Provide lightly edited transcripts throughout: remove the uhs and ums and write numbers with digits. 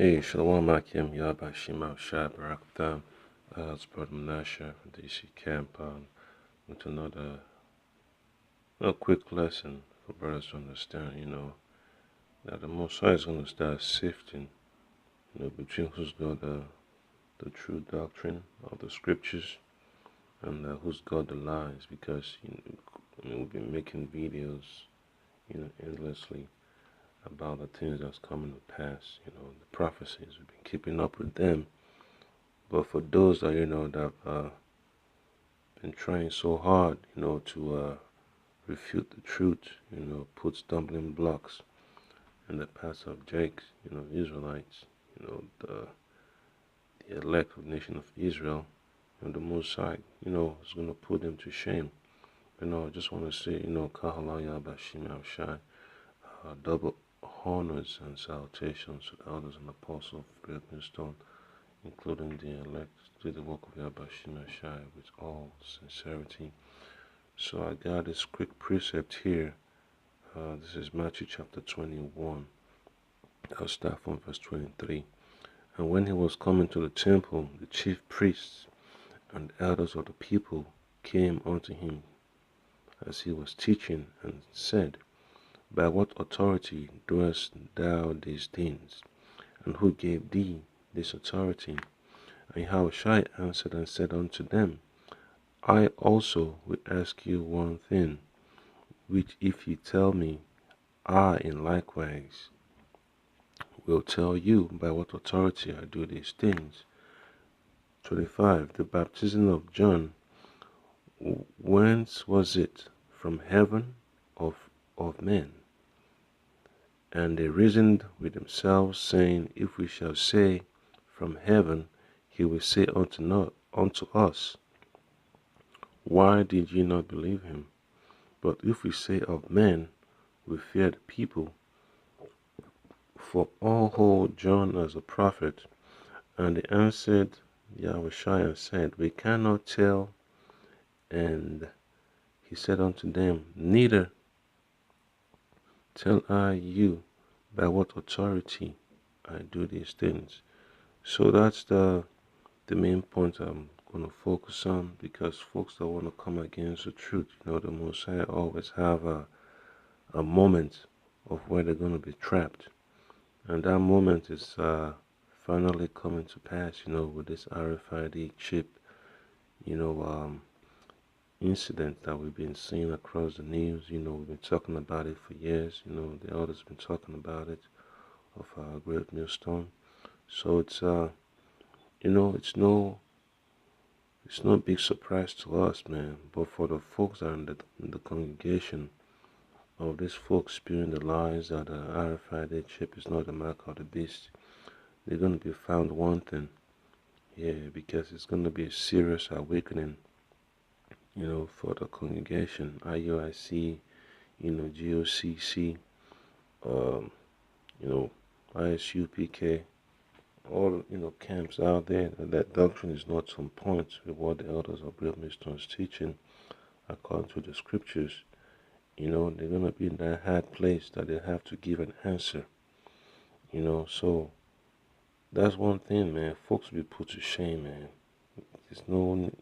Hey, Shalom Akim, Yabashim Shai Baraktham, it's Brother Menashe from DC Camp, with another quick lesson for brothers to understand, that the Most High is going to start sifting, between who's got the true doctrine of the scriptures and who's got the lies, because, we've been making videos, endlessly about the things that's coming to pass, the prophecies. We've been keeping up with them. But for those that, that have been trying so hard, to refute the truth, put stumbling blocks in the path of Jake's, Israelites, the elect of the nation of Israel, the Most High, is going to put them to shame. I just want to say, Kahalaya Bashim Shai, double honors and salutations to the elders and apostles of Great Millstone, including the elect, to the work of Yabashim Shai with all sincerity. So I got this quick precept here. This is Matthew chapter 21. I'll start from verse 23. And when he was coming to the temple, the chief priests and elders of the people came unto him as he was teaching, and said, By what authority doest thou these things? And who gave thee this authority? And Yahushua answered and said unto them, I also will ask you one thing, which if you tell me, I in likewise will tell you by what authority I do these things. 25. The baptism of John, whence was it? From heaven or of men? And they reasoned with themselves, saying, If we shall say, From heaven, he will say unto us, Why did ye not believe him? But if we say of men, we fear the people, for all hold John as a prophet. And they answered Yahushua and said, We cannot tell. And he said unto them, Neither tell I you by what authority I do these things. So that's the main point I'm going to focus on, because folks that want to come against the truth, the Most High always have a moment of where they're going to be trapped. And that moment is finally coming to pass, with this RFID chip, incident that we've been seeing across the news. We've been talking about it for years. The elders have been talking about it of Great Millstone. So it's it's no big surprise to us, man. But for the folks that are in the congregation of these folks spewing the lies that the RFID chip is not the mark of the beast, they're going to be found wanting. Yeah, because it's going to be a serious awakening, for the congregation, IUIC, GOCC, ISUPK, all, camps out there. That doctrine is not on point with what the elders of Great Millstone is teaching according to the scriptures. They're going to be in that hard place that they have to give an answer. So that's one thing, man. Folks will be put to shame, man.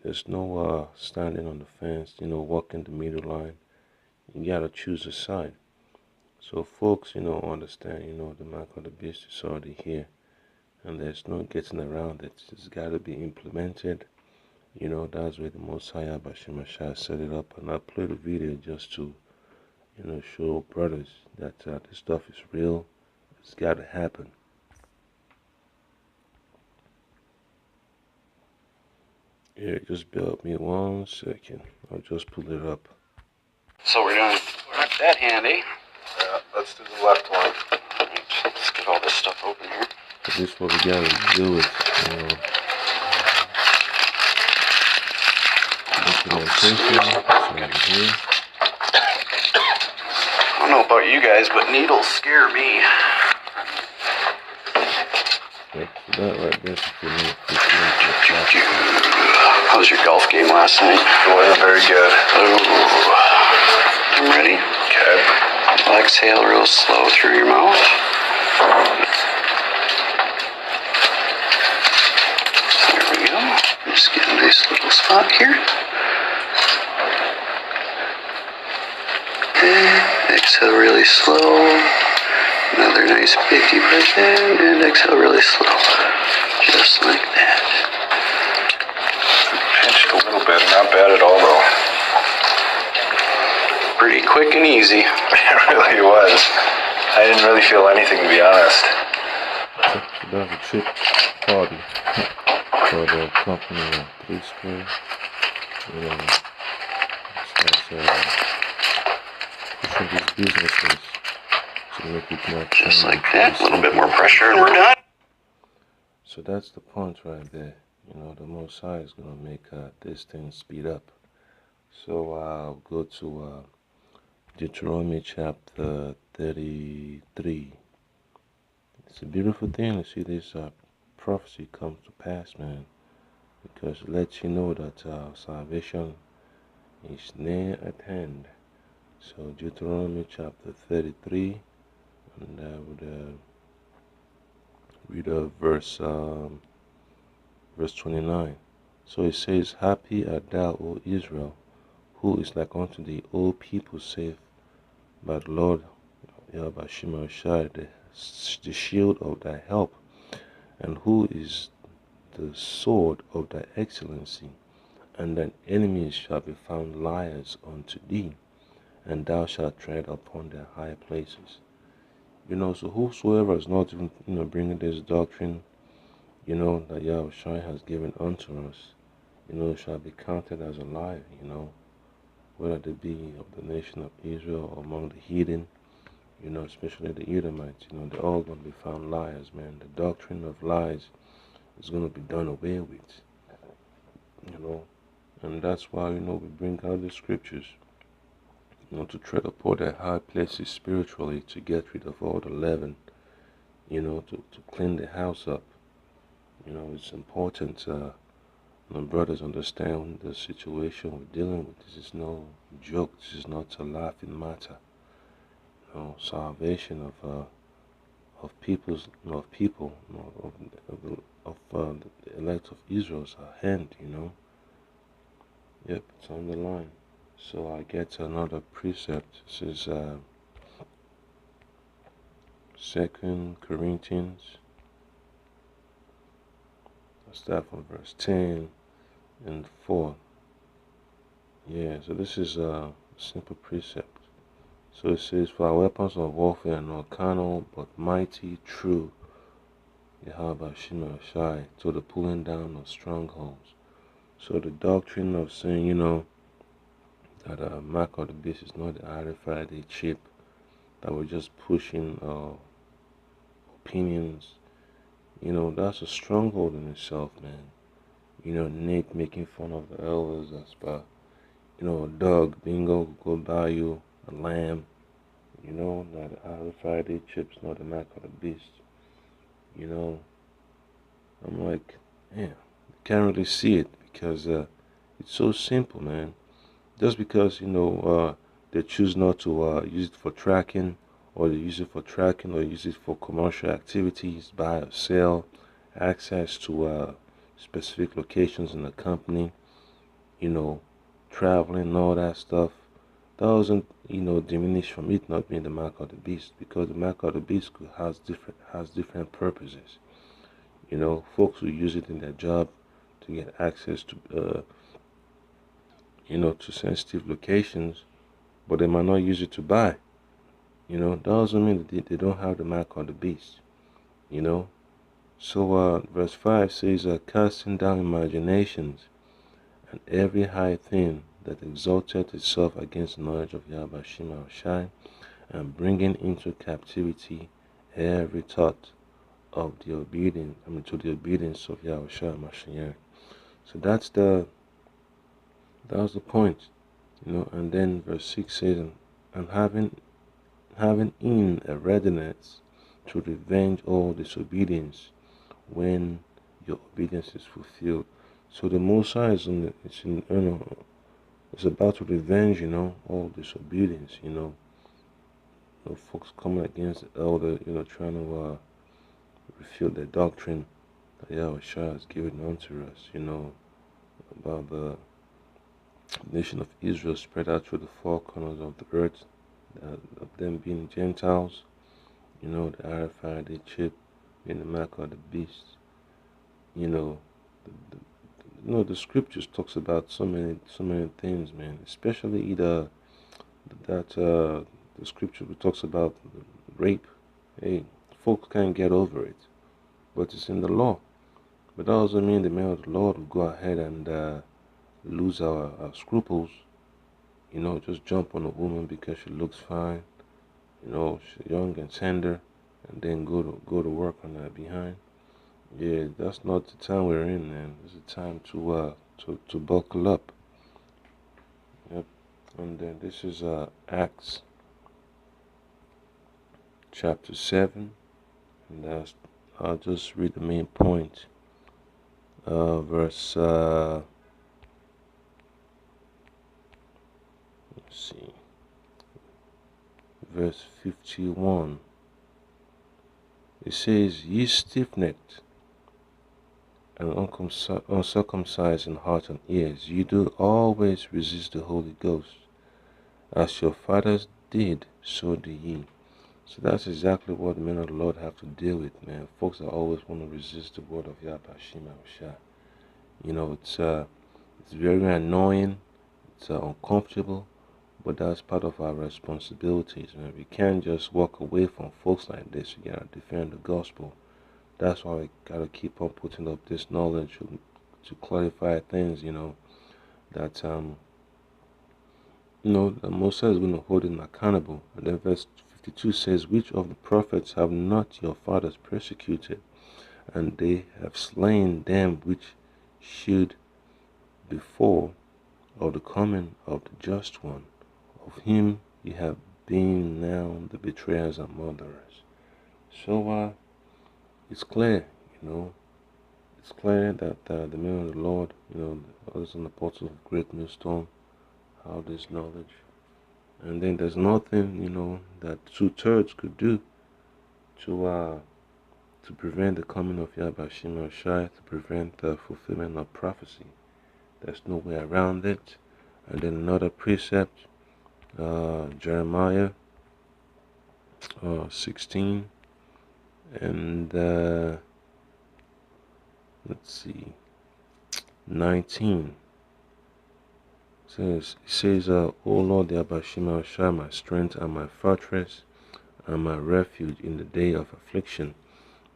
There's no standing on the fence, walking the middle line. You gotta choose a side. So folks, understand, the mark of the beast is already here, and there's no getting around it. It's gotta be implemented. That's where the Most High Bashimashah set it up, and I played a video just to, show brothers that this stuff is real. It's gotta happen. Here, just bear with me 1 second. I'll just pull it up. So we're not that handy. Yeah, let's do the left one. Alright, let's get all this stuff open here. This is what we gotta do with, documentation. I don't know about you guys, but needles scare me. Yeah, so that right there should be enough. How was your golf game last night? Going very good. I'm ready. Okay. Exhale real slow through your mouth. exhale really slow. Another nice big deep breath in and exhale really slow. Just like that. Pinched a little bit, not bad at all though. Pretty quick and easy. It really was. I didn't really feel anything, to be honest. So that's a chip party for the company 3 Square. You know, starts pushing these businesses to make it more Just like that. A little bit more pressure and we're done. So that's the point right there. You know, the Most High is going to make this thing speed up. So I'll go to Deuteronomy chapter 33. It's a beautiful thing to see this prophecy come to pass, man, because it lets you know that salvation is near at hand. So Deuteronomy chapter 33, and I would read verse 29. So it says, Happy art thou, O Israel, who is like unto thee, O people saved by the Lord Yahweh Shai, the shield of thy help, and who is the sword of thy excellency, and thine enemies shall be found liars unto thee, and thou shalt tread upon their high places. You know, so whosoever is not even, bringing this doctrine, that Yahweh Shai has given unto us, shall be counted as a liar, whether they be of the nation of Israel or among the heathen, especially the Edomites, they're all going to be found liars, man. The doctrine of lies is going to be done away with, and that's why, we bring out the scriptures, to tread upon their high places spiritually, to get rid of all the leaven, to clean the house up. It's important, my brothers, understand the situation we're dealing with. This is no joke. This is not a laughing matter. Salvation of people, of the elect of Israel's hand. Yep, it's on the line. So I get to another precept. This is 2 Corinthians. I'll start from verse 10 and 4. Yeah, so this is a simple precept. So it says, For our weapons of warfare are not carnal, but mighty through Yahweh Shai, to the pulling down of strongholds. So the doctrine of saying, that a mark of the beast is not the RFID chip, that we're just pushing opinions, that's a stronghold in itself, man. Nate making fun of the elders, that's about, a dog, bingo, go buy you a lamb, not the RFID chips, not the mark of the beast. I'm like, yeah, can't really see it because it's so simple, man. Just because, they choose not to use it for tracking, or they use it for tracking, or use it for commercial activities, buy or sell, access to specific locations in the company, traveling and all that stuff, doesn't, diminish from it not being the mark of the beast, because the mark of the beast has different purposes. Folks who use it in their job to get access to, to sensitive locations, but they might not use it to buy. Doesn't mean that they don't have the mark of the beast. So verse 5 says, casting down imaginations and every high thing that exalted itself against the knowledge of Yahweh Shai, and bringing into captivity every thought of the obedience, to the obedience of Yahweh Shai Mashiach. So that was the point, and then verse 6 says, and having in a readiness to revenge all disobedience when your obedience is fulfilled. So the Most High is it's about to revenge, all disobedience, folks coming against the elder, trying to refute the doctrine that Yahweh Shai has given unto us, about the nation of Israel spread out through the four corners of the earth, of them being Gentiles. You know, the RFID chip being the mark of the beast. You know, the scriptures talks about so many things, man. Especially the scripture talks about rape. Hey, folks can't get over it, but it's in the law. But that doesn't mean the man of the Lord will go ahead and lose our scruples. You know, just jump on a woman because she looks fine. You know, she's young and tender, and then go to work on that behind. Yeah, that's not the time we're in, man. It's a time to buckle up. Yep. And then this is Acts chapter 7, and I'll just read the main point. Verse let's see, verse 51. It says, "Ye stiff-necked and uncircumcised in heart and ears, ye do always resist the Holy Ghost. As your fathers did, so do ye." So that's exactly what the men of the Lord have to deal with, man. Folks that always want to resist the word of Yahweh Shema Shah. You know, it's very annoying, it's uncomfortable, but that's part of our responsibilities, man. We can't just walk away from folks like this. We gotta defend the gospel. That's why we gotta keep on putting up this knowledge to clarify things, that the Moses is going to hold him accountable. And then verse 52 says, "Which of the prophets have not your fathers persecuted? And they have slain them which should before of the coming of the just one. Of him ye have been now the betrayers and murderers." So it's clear, it's clear that the men of the Lord, others on the portals of great millstone, have this knowledge. And then there's nothing, that two-thirds could do to prevent the coming of Yahweh Shema Shai, to prevent the fulfillment of prophecy. There's no way around it. And then another precept, Jeremiah 16, and let's see, 19. It says, "O Lord, Yahweh Shema Shai, my strength and my fortress and my refuge in the day of affliction.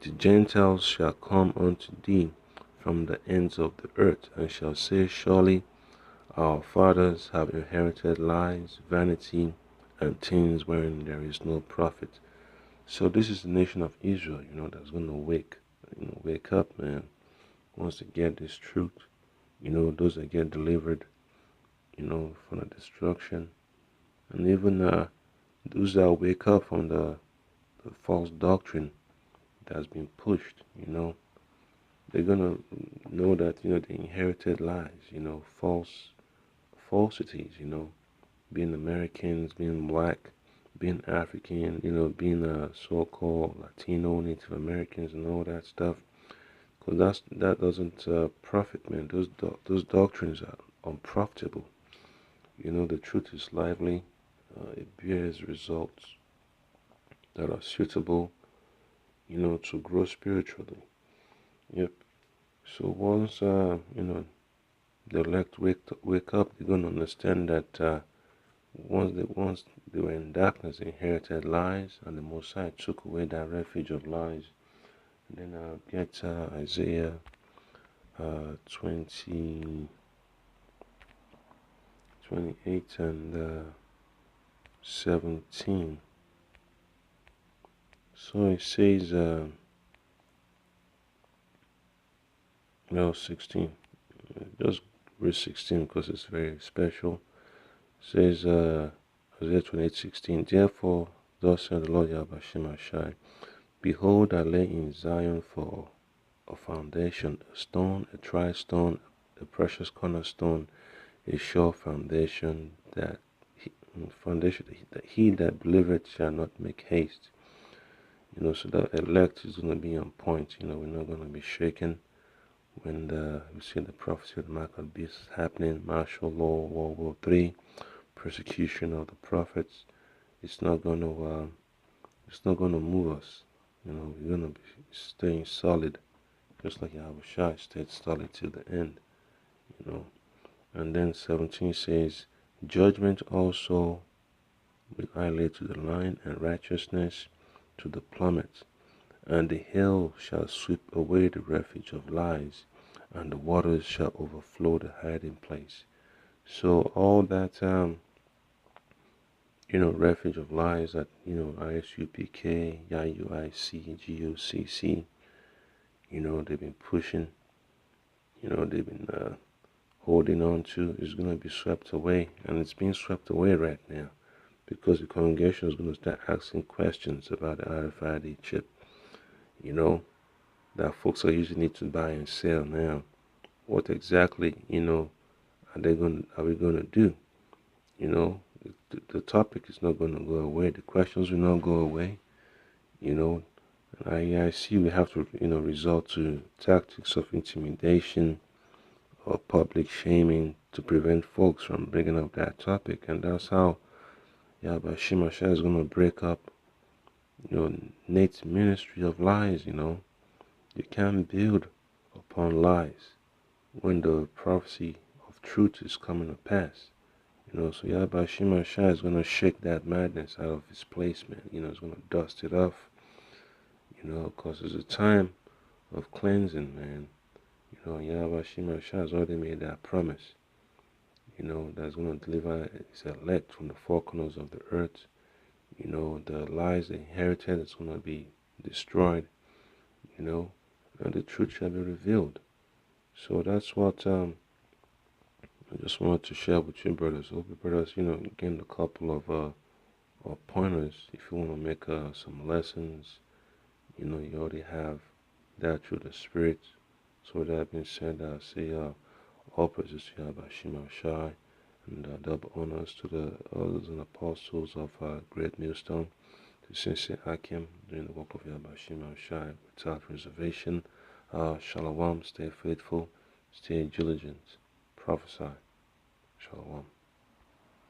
The Gentiles shall come unto thee from the ends of the earth, and shall say, Surely our fathers have inherited lies, vanity, and things wherein there is no profit." So this is the nation of Israel, that's going to wake up, man. Once they get this truth, those that get delivered, from the destruction, and even those that wake up from the false doctrine that's been pushed, they're gonna know that they inherited lies, falsities, being Americans, being black, being African, being so-called Latino, Native Americans, and all that stuff. Because that doesn't profit, man. Those doctrines are unprofitable. The truth is lively. It bears results that are suitable, to grow spiritually. Yep. So once the elect wake up, they're gonna understand that once they were in darkness, they inherited lies, and the Messiah took away that refuge of lies. And then I'll get Isaiah 28 and 17. So it says, 16. Just read 16 because it's very special. It says, Isaiah 28:16. "Therefore, thus saith the Lord Yahweh Shema Shai, Behold, I lay in Zion for a foundation, a stone, a tried stone, a precious cornerstone, a sure foundation, that he that believeth shall not make haste." So the elect is going to be on point. We're not going to be shaken when we see the prophecy of the mark of the beast happening, martial law, World War III, persecution of the prophets. it's not gonna move us. We're gonna be staying solid, just like Yahushua stayed solid till the end. You know. And then 17 says, judgment also will I lay to the line, and righteousness to the plummet. And the hail shall sweep away the refuge of lies, and the waters shall overflow the hiding place. So all that refuge of lies that ISUPK, YUIC, GOCC, they've been pushing, they've been holding on to, is going to be swept away, and it's being swept away right now because the congregation is going to start asking questions about the RFID chip, that folks are usually need to buy and sell now. What exactly, are we going to do? The topic is not going to go away. The questions will not go away. And I see we have to, resort to tactics of intimidation or public shaming to prevent folks from bringing up that topic. And that's how Yahweh Shemashah is going to break up, Nate's ministry of lies. You can't build upon lies when the prophecy of truth is coming to pass. So Yahweh Shemashah is going to shake that madness out of its place, man. It's going to dust it off, because it's a time of cleansing, man. Yahweh Shemashah has already made that promise, that's going to deliver his elect from the four corners of the earth. The lies they inherited is going to be destroyed, and the truth shall be revealed. So that's what I just wanted to share with you, brothers. Hope you brothers, gained a couple of pointers. If you want to make some lessons, you already have that through the Spirit. So with that being said, I say all praises to Yahweh Shemashah, and double honors to the elders and apostles of Great Millstone, to Sensei Akim, doing the work of Yahweh Shemashah without reservation. Shalom, stay faithful, stay diligent, prophesy. Shalom.